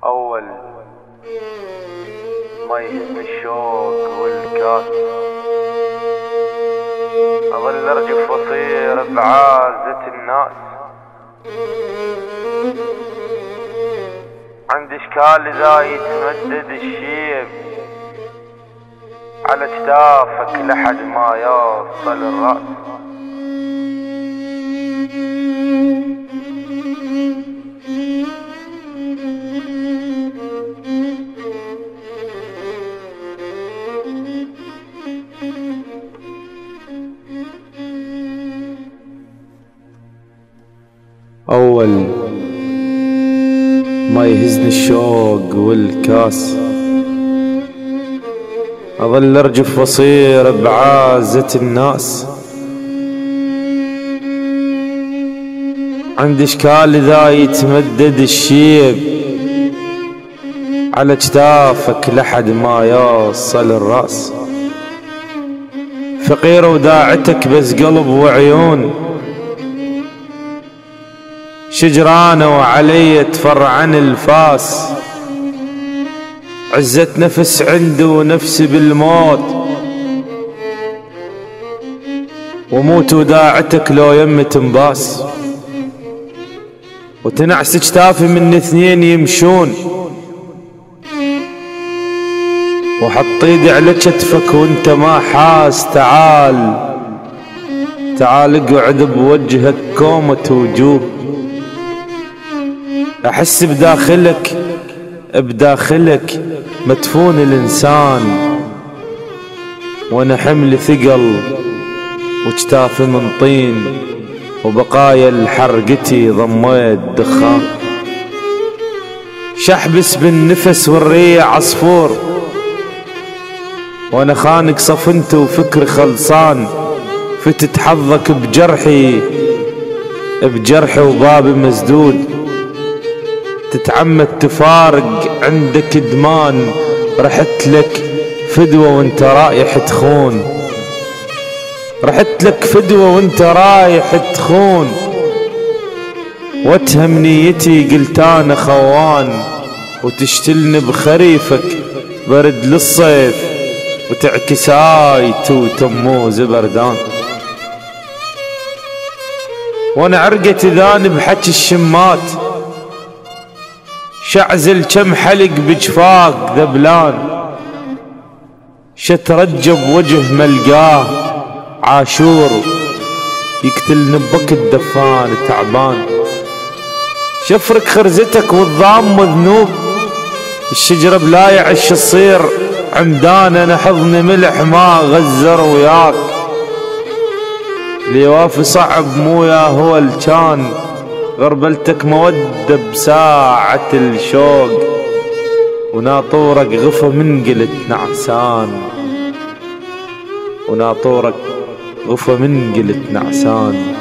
أول ما يهز الشوق والكاس أظل أرجف وأصير بعازة الناس. عندي إشكال إذا يتمدد الشيب على كتافك لحد ما يوصل الرأس. أول ما يهزني الشوق والكاس أظل أرجف وأصير بعازة الناس. عندي إشكال إذا يتمدد الشيب على كتافك لحد ما يوصل الرأس. فقير وداعتك بس قلب وعيون، شجرانة وعلي تفرعن الفاس. عزة نفس عنده ونفسي بالموت، وموت وداعتك لو يم تنباس. وتنعس كتافي من اثنين يمشون، وحط ايدي على كتفك وانت ما حاس. تعال تعال اقعد بوجهك كومة وجوه. احس بداخلك مدفون الانسان، وانا حمل ثقل وجتافي من طين، وبقايا الحرقتي ضميت دخان. شحبس بالنفس والريع عصفور، وانا خانق صفنت وفكري خلصان. فتت حظك بجرحي وبابي مسدود. تتعمد تفارق عندك ادمان، رحت لك فدوة وانت رايح تخون. رحت لك فدوة وانت رايح تخون، واتهم نيتي قلت انا خوان. وتشتلني بخريفك برد للصيف، وتعكس آيت وتموز بردان. وانا عرقت ذاني بحكي الشمات، شعزل كم حلق بجفاق ذبلان. شترجب وجه ملقاه عاشور، يقتلني ببكت دفان تعبان. شفرك خرزتك والضام مذنوب، الشجرة بلا يعش تصير عمدان. انا حضني ملح ما غزر وياك، ليوافي صعب مو يا هو الكان. غربلتك مودة بساعة الشوق، وناطورك غفى من قلت نعسان. وناطورك غفى من قلت نعسان.